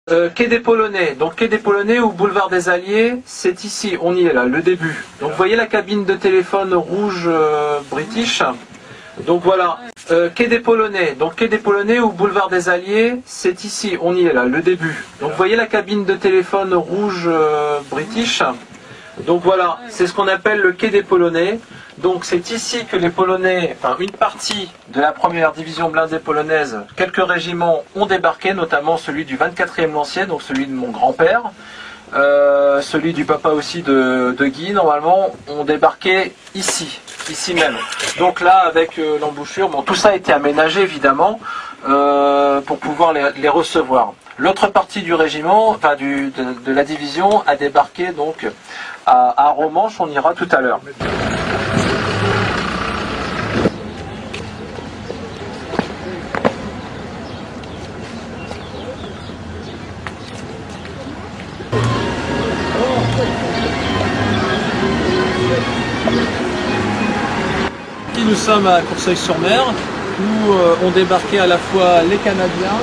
Quai des Polonais, donc quai des Polonais ou boulevard des Alliés, c'est ici, on y est là, le début. Donc vous voyez la cabine de téléphone rouge british. Donc voilà, quai des Polonais, donc quai des Polonais ou boulevard des Alliés, c'est ici, on y est là, le début. Donc vous voyez la cabine de téléphone rouge british. Donc voilà, c'est ce qu'on appelle le quai des Polonais. Donc c'est ici que les Polonais, enfin une partie de la première division blindée polonaise, quelques régiments ont débarqué, notamment celui du 24e Lancier, donc celui de mon grand-père, celui du papa aussi de Guy, normalement, ont débarqué ici même. Donc là, avec l'embouchure, bon, tout ça a été aménagé évidemment pour pouvoir les recevoir. L'autre partie du régiment, enfin de la division, a débarqué donc à Romanche, on ira tout à l'heure. Nous sommes à Courceuil-sur-Mer où ont débarqué à la fois les Canadiens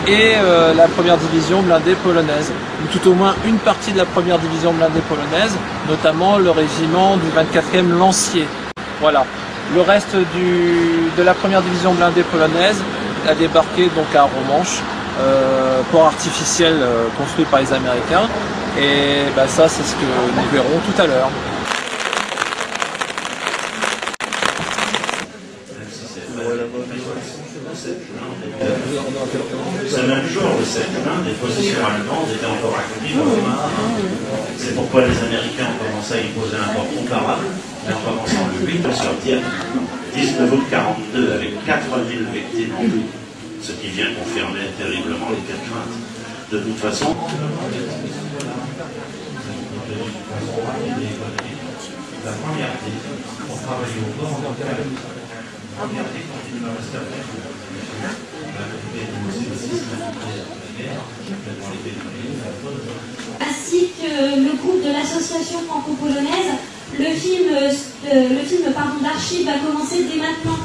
et la première division blindée polonaise, ou tout au moins une partie de la première division blindée polonaise, notamment le régiment du 24e Lancier. Voilà. Le reste de la première division blindée polonaise a débarqué donc à Romanche, port artificiel construit par les Américains, et bah, ça c'est ce que nous verrons tout à l'heure. Ce même jour, le 7 juin, des positions allemandes étaient encore accomplies par les marins. C'est pourquoi les Américains ont commencé à y poser un port comparable, en commençant le 8 sur Dieppe, 19 août 42, avec 4000 victimes en tout, ce qui vient confirmer terriblement les quatre craintes. De toute façon, la première pour travailler au bord, ainsi que le groupe de l'association franco-polonaise, le film d'archives va commencer dès maintenant.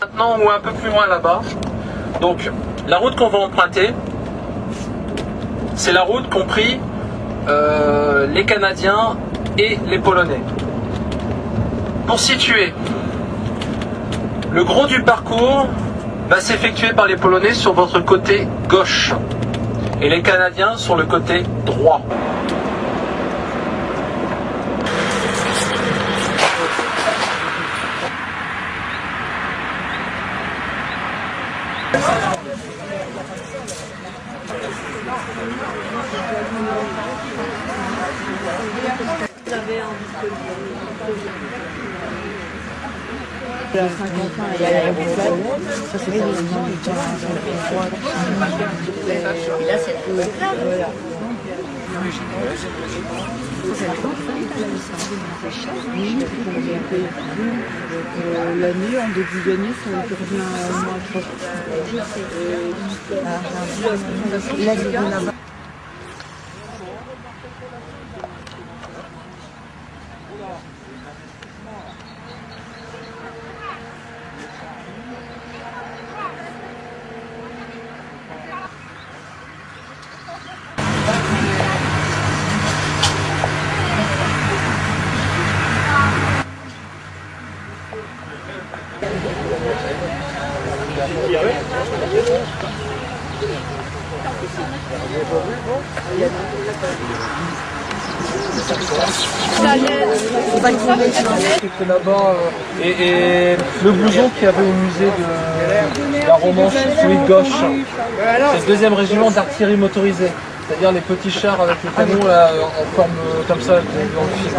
Maintenant ou un peu plus loin là-bas. Donc la route qu'on va emprunter, c'est la route qu'ont pris les Canadiens et les Polonais. Pour situer, le gros du parcours va s'effectuer par les Polonais sur votre côté gauche et les Canadiens sur le côté droit. Il y a 50 ans, il y a l'aéroport. Ça, c'est pas le nom du temps. Et là, c'est tout. Voilà. L'année, en début d'année, ça revient à moins. Là-bas, et le blouson qu'il y avait au musée de la Romanche, celui de gauche, c'est le 2e régiment d'artillerie motorisée, c'est-à-dire les petits chars avec le canon là, en forme comme ça dans le film.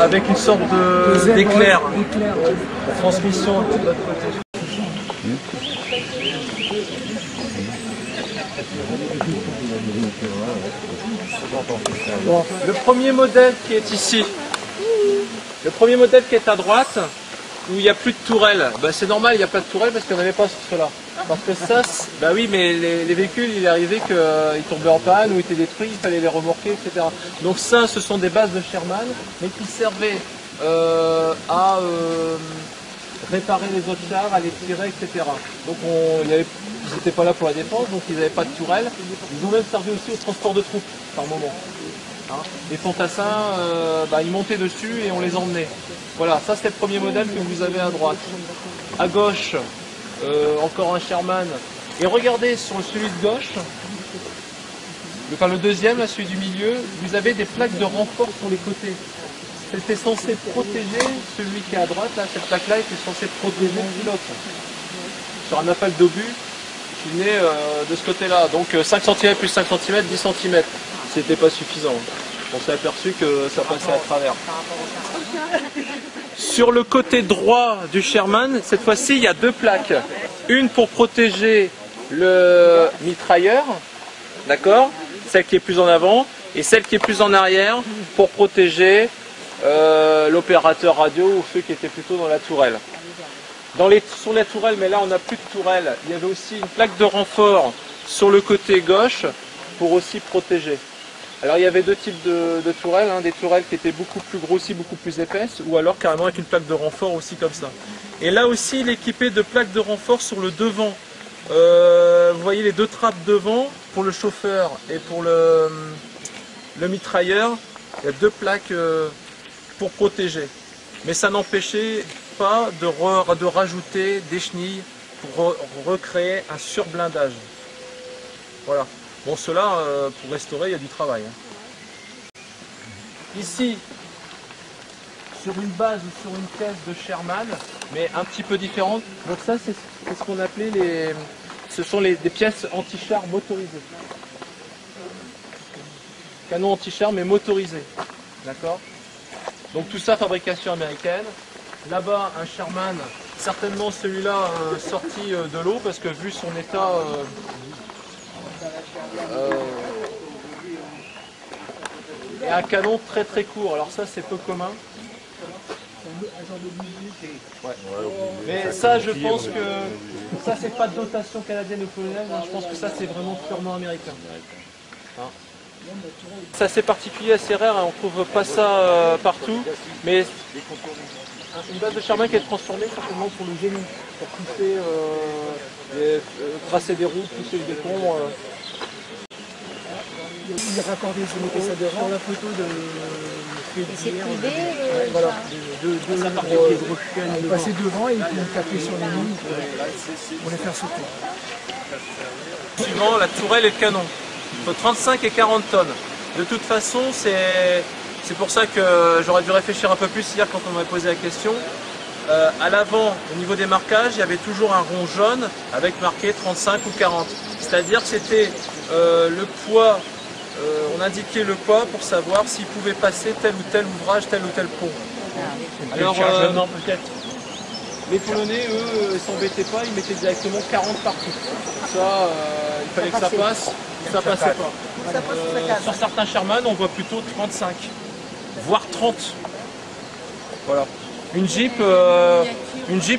Avec une sorte d'éclair, la transmission de l'autre côté. Bon, le premier modèle qui est ici, le premier modèle qui est à droite, où il n'y a plus de tourelle, bah, c'est normal, il n'y a pas de tourelle parce qu'il n'y en avait pas sur cela. Parce que ça, bah oui, mais les véhicules, il est arrivé qu'ils tombaient en panne ou étaient détruits, il fallait les remorquer, etc. Donc ça, ce sont des bases de Sherman, mais qui servaient à réparer les autres chars, à les tirer, etc. Donc ils n'étaient pas là pour la défense, donc ils n'avaient pas de tourelle. Ils ont même servi aussi au transport de troupes par moment. Hein. Les fantassins, ils montaient dessus et on les emmenait. Voilà, ça c'est le premier modèle que vous avez à droite. À gauche, encore un Sherman. Et regardez sur celui de gauche, le deuxième, là, celui du milieu, vous avez des plaques de renfort sur les côtés. C'était censé protéger celui qui est à droite, là, cette plaque-là était censée protéger le pilote. Sur un appel d'obus qui venait de ce côté-là. Donc 5 cm plus 5 cm, 10 cm. C'était pas suffisant. On s'est aperçu que ça passait à travers. Sur le côté droit du Sherman, cette fois-ci, il y a deux plaques. Une pour protéger le mitrailleur, d'accord, celle qui est plus en avant, et celle qui est plus en arrière pour protéger l'opérateur radio ou ceux qui étaient plutôt dans la tourelle. Sur la tourelle, mais là on n'a plus de tourelle, il y avait aussi une plaque de renfort sur le côté gauche pour aussi protéger. Alors il y avait deux types de tourelles, hein, des tourelles qui étaient beaucoup plus grossies, beaucoup plus épaisses, ou alors carrément avec une plaque de renfort aussi comme ça. Et là aussi il est équipé de plaques de renfort sur le devant. Vous voyez les deux trappes devant pour le chauffeur et pour le mitrailleur. Il y a deux plaques pour protéger. Mais ça n'empêchait pas de rajouter des chenilles pour recréer un surblindage. Voilà. Bon, cela, pour restaurer, il y a du travail. Hein. Ici, sur une base ou sur une caisse de Sherman, mais un petit peu différente. Donc ça, c'est ce qu'on appelait ce sont des pièces anti-char motorisées. Canon anti-char, mais motorisé. D'accord? Donc tout ça, fabrication américaine. Là-bas, un Sherman, certainement celui-là sorti de l'eau, parce que vu son état... et un canon très très court, alors ça c'est peu commun. Ouais. Mais ça je pense que ça c'est pas de dotation canadienne ou polonaise, hein. Je pense que ça c'est vraiment purement américain. Hein. C'est assez particulier, assez rare, hein. On trouve pas ça partout, mais une base de Sherman qui est transformée certainement pour le génie, pour pousser, tracer des routes, pousser le béton. Il est raccordé, je mettais ça devant. Sur la photo de C'est privé voilà, de passer devant et puis taper sur les lignes pour les faire sauter. Suivant la tourelle et le canon, entre 35 et 40 tonnes. De toute façon, c'est pour ça que j'aurais dû réfléchir un peu plus hier quand on m'avait posé la question. À l'avant, au niveau des marquages, il y avait toujours un rond jaune avec marqué 35 ou 40. C'est-à-dire que c'était le poids. On indiquait le poids pour savoir s'il pouvait passer tel ou tel ouvrage, tel ou tel pont. Alors, les Polonais, eux, ne s'embêtaient pas, ils mettaient directement 40 partout. Ça, il fallait que ça passe, ça passait pas. Sur certains Sherman, on voit plutôt 35, voire 30. Voilà. Une Jeep,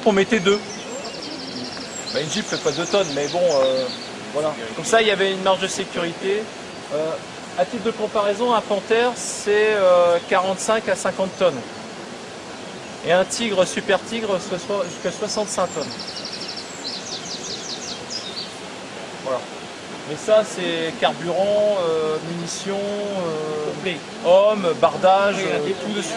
on mettait 2. Une Jeep fait pas 2 tonnes, mais bon, voilà. Comme ça, il y avait une marge de sécurité. À titre de comparaison, un Panther, c'est 45 à 50 tonnes. Et un Tigre, Super Tigre, jusqu'à 65 tonnes. Voilà. Mais ça, c'est carburant, munitions, hommes, bardage, tout dessus.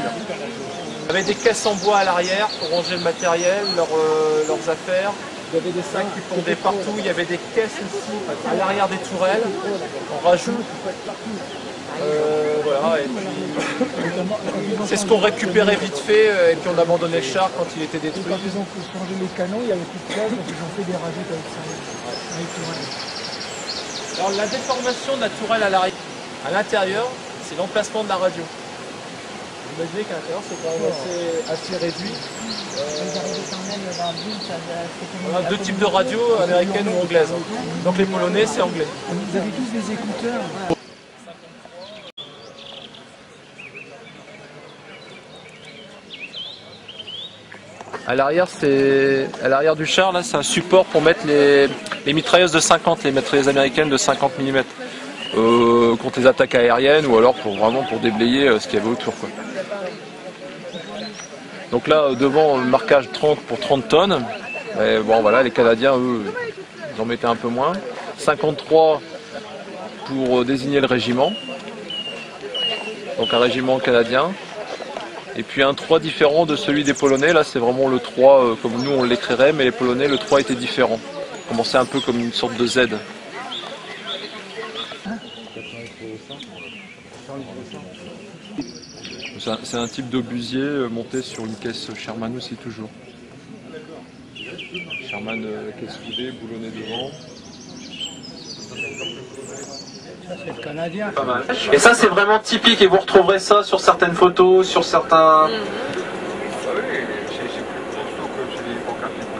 Il y avait des caisses en bois à l'arrière pour ranger le matériel, leurs affaires. Il y avait des sacs qui pendaient partout, il y avait des caisses aussi à l'arrière des tourelles, en rajout. Voilà, et puis c'est ce qu'on récupérait vite fait et puis on abandonnait le char quand il était détruit. Quand ils ont changé les canons, il n'y avait plus de place, donc ils ont fait des rajouts avec ça. Alors la déformation de la tourelle à l'intérieur, c'est l'emplacement de la radio. Vous imaginez qu'à l'intérieur c'est quand même assez réduit. On a deux types de radios, américaines ou anglaises. Donc les Polonais c'est anglais. Vous avez tous des écouteurs. À l'arrière du char, là, c'est un support pour mettre les mitrailleuses de 50, les mitrailleuses américaines de 50 mm. Contre les attaques aériennes ou alors vraiment pour déblayer ce qu'il y avait autour, quoi. Donc là, devant le marquage 30 pour 30 tonnes, et bon voilà, les Canadiens, eux, Ils en mettaient un peu moins. 53 pour désigner le régiment. Donc un régiment canadien. Et puis un 3 différent de celui des Polonais. Là c'est vraiment le 3 comme nous on l'écrirait, mais les Polonais le 3 était différent. Commençait un peu comme une sorte de Z. C'est un type d'obusier monté sur une caisse Sherman aussi toujours. Sherman caisse soudée, boulonnée devant. C'est le Canadien. Pas mal. Et ça c'est vraiment typique et vous retrouverez ça sur certaines photos, sur certains...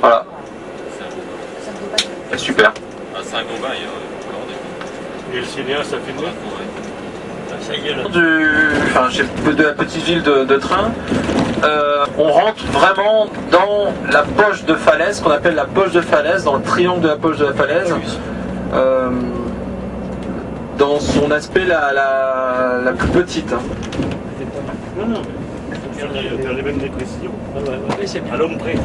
Voilà. Et super. C'est un Gobain, Et le cinéaste a filmé. Enfin, de la petite ville de Train, on rentre vraiment dans la poche de falaise, qu'on appelle la poche de falaise, dans le triangle de la poche de la falaise, dans son aspect la plus petite. Hein. Non, non, mais faire les mêmes dépressions. À l'homme près.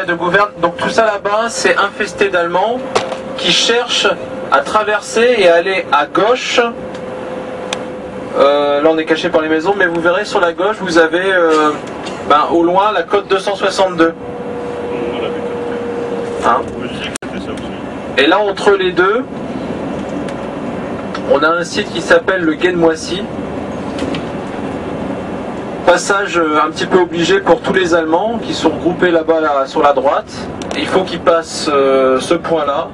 De gouverne. Donc tout ça là-bas, c'est infesté d'Allemands qui cherchent à traverser et aller à gauche. Là on est caché par les maisons, mais vous verrez sur la gauche, vous avez au loin la côte 262. Hein? Et là entre les deux, on a un site qui s'appelle le Gué de Moissy. Passage un petit peu obligé pour tous les Allemands qui sont regroupés là-bas sur la droite. Et il faut qu'ils passent ce point-là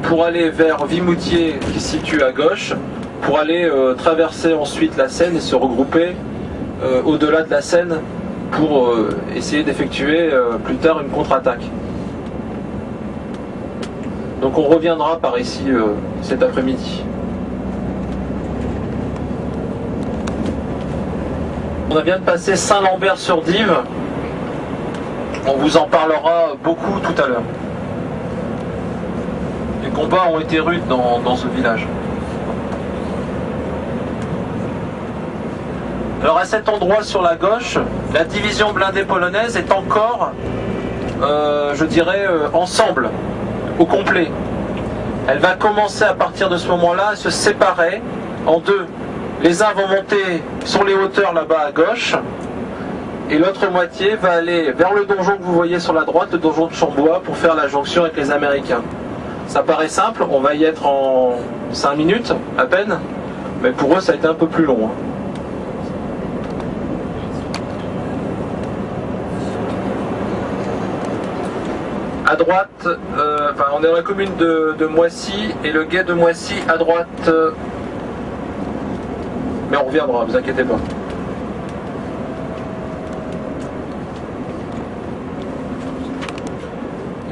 pour aller vers Vimoutier qui se situe à gauche, pour aller traverser ensuite la Seine et se regrouper au-delà de la Seine pour essayer d'effectuer plus tard une contre-attaque. Donc on reviendra par ici cet après-midi. On vient de passer Saint-Lambert-sur-Dive. On vous en parlera beaucoup tout à l'heure. Les combats ont été rudes dans ce village. Alors à cet endroit sur la gauche, la division blindée polonaise est encore, je dirais, ensemble, au complet. Elle va commencer à partir de ce moment-là à se séparer en deux. Les uns vont monter sur les hauteurs là-bas à gauche et l'autre moitié va aller vers le donjon que vous voyez sur la droite, le donjon de Chambois, pour faire la jonction avec les Américains. Ça paraît simple, on va y être en 5 minutes à peine, mais pour eux ça a été un peu plus long. À droite, on est dans la commune de Moissy et le gué de Moissy à droite. Mais on reviendra, vous inquiétez pas.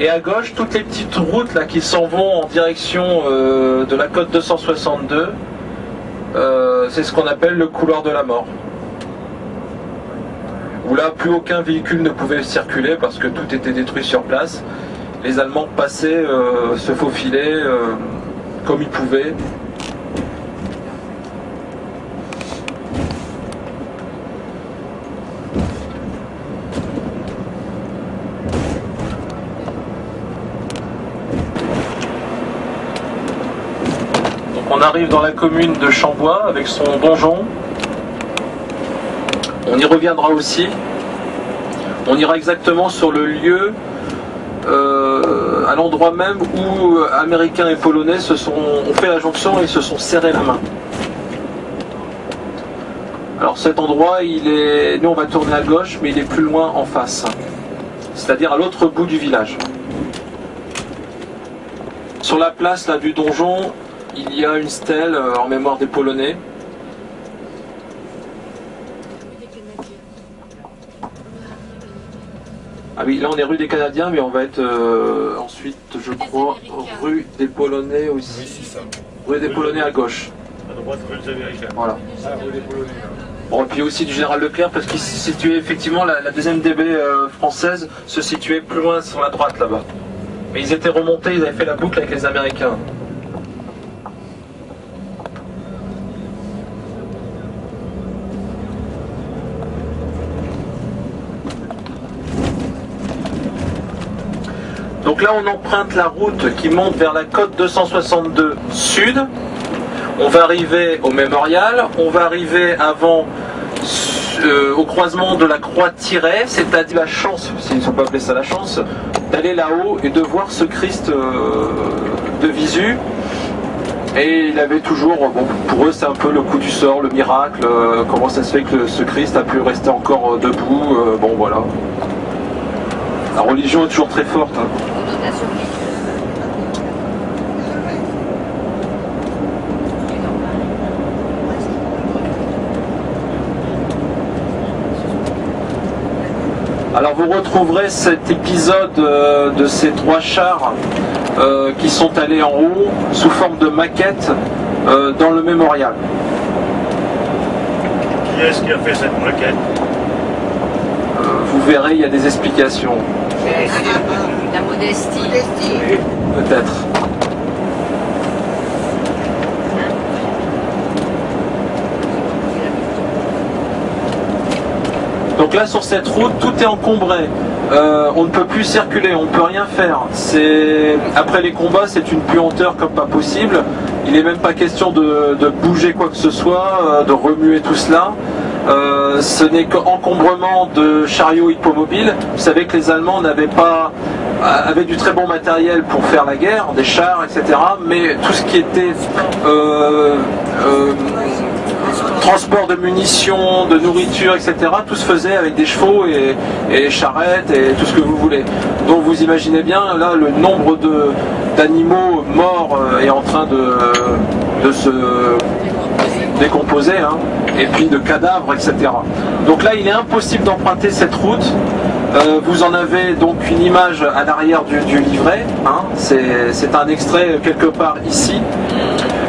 Et à gauche, toutes les petites routes là qui s'en vont en direction de la côte 262, c'est ce qu'on appelle le couloir de la mort. Où là, plus aucun véhicule ne pouvait circuler parce que tout était détruit sur place. Les Allemands passaient, se faufilaient comme ils pouvaient. Donc on arrive dans la commune de Chambois avec son donjon. On y reviendra aussi. On ira exactement sur le lieu, à l'endroit même où Américains et Polonais ont fait la jonction et se sont serrés la main. Alors cet endroit, nous on va tourner à gauche, mais il est plus loin en face. C'est-à-dire à l'autre bout du village. Sur la place là, du donjon, il y a une stèle en mémoire des Polonais. Ah oui, là on est rue des Canadiens, mais on va être ensuite, je crois, rue des Polonais aussi. Oui, c'est ça. Rue des Polonais à gauche. À droite, rue des Américains. Voilà. Ah, rue des Polonais. Bon, et puis aussi du Général Leclerc, parce qu'il se situait effectivement, la deuxième DB française se situait plus loin sur la droite là-bas. Mais ils étaient remontés, ils avaient fait la boucle avec les Américains. Donc là on emprunte la route qui monte vers la côte 262 sud. On va arriver au mémorial, on va arriver avant au croisement de la Croix-Tiret, c'est-à-dire la chance, s'ils ne sont pas appelés ça la chance, d'aller là-haut et de voir ce Christ de visu. Et il avait toujours, bon, pour eux c'est un peu le coup du sort, le miracle, comment ça se fait que ce Christ a pu rester encore debout, bon voilà. La religion est toujours très forte. Hein. Alors vous retrouverez cet épisode de ces trois chars qui sont allés en haut sous forme de maquette dans le mémorial. Qui est-ce qui a fait cette maquette? Vous verrez, il y a des explications. La modestie. Peut-être. Donc là sur cette route, tout est encombré. On ne peut plus circuler, on ne peut rien faire. Après les combats, c'est une puanteur comme pas possible. Il n'est même pas question de bouger quoi que ce soit, de remuer tout cela. Ce n'est qu'encombrement de chariots hippomobiles. Vous savez que les Allemands avaient du très bon matériel pour faire la guerre, des chars, etc. Mais tout ce qui était transport de munitions, de nourriture, etc. Tout se faisait avec des chevaux et charrettes et tout ce que vous voulez. Donc vous imaginez bien là le nombre d'animaux morts est en train de se décomposer, hein, et puis de cadavres, etc. Donc là il est impossible d'emprunter cette route. Vous en avez donc une image à l'arrière du livret, hein. C'est un extrait quelque part ici.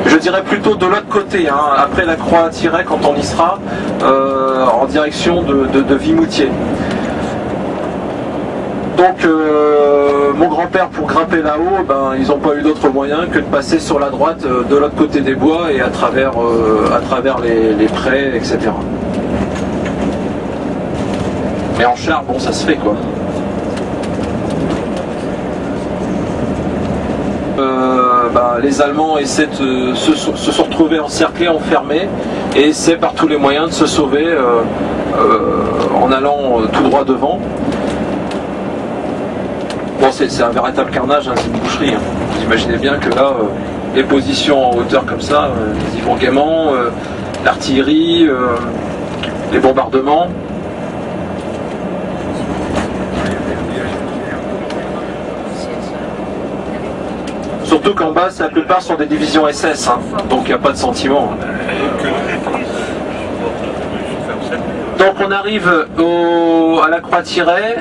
Je dirais plutôt de l'autre côté, hein, après la Croix-Tiret quand on y sera, en direction de Vimoutier. Donc mon grand-père pour grimper là-haut, ben, ils n'ont pas eu d'autre moyen que de passer sur la droite de l'autre côté des bois et à travers les prés, etc. Mais en char, bon, ça se fait quoi. Les Allemands essaient de se sont retrouvés encerclés, enfermés, et essaient par tous les moyens de se sauver en allant tout droit devant. Bon, c'est un véritable carnage, hein, c'est une boucherie. Hein. Vous imaginez bien que là, les positions en hauteur comme ça, ils y vont gaiement, l'artillerie, les bombardements. Surtout qu'en bas, la plupart sont des divisions SS, hein, donc il n'y a pas de sentiment. Donc on arrive à la Croix-Tiret.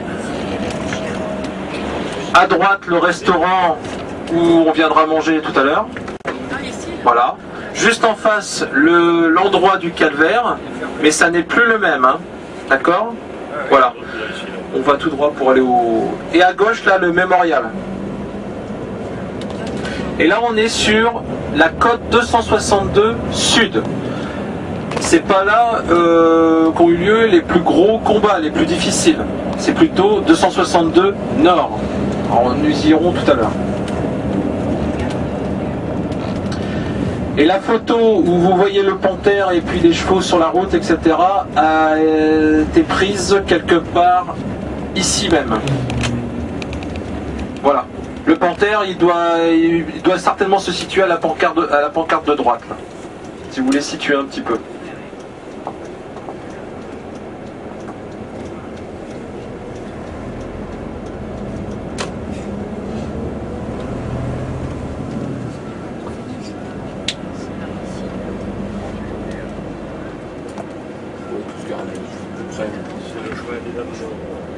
À droite, le restaurant où on viendra manger tout à l'heure. Voilà. juste en face l'endroit du calvaire, mais ça n'est plus le même, hein. D'accord? Voilà. On va tout droit pour aller au... Et à gauche, là, le mémorial. Et là, on est sur la côte 262 sud. C'est pas là qu'ont eu lieu les plus gros combats, les plus difficiles. C'est plutôt 262 nord. Alors, nous y irons tout à l'heure. Et la photo où vous voyez le panthère et puis les chevaux sur la route, etc., a été prise quelque part ici même. Voilà. Le panthère, il doit certainement se situer à la pancarte de droite, là, si vous voulez situer un petit peu. C'est le choix des dames.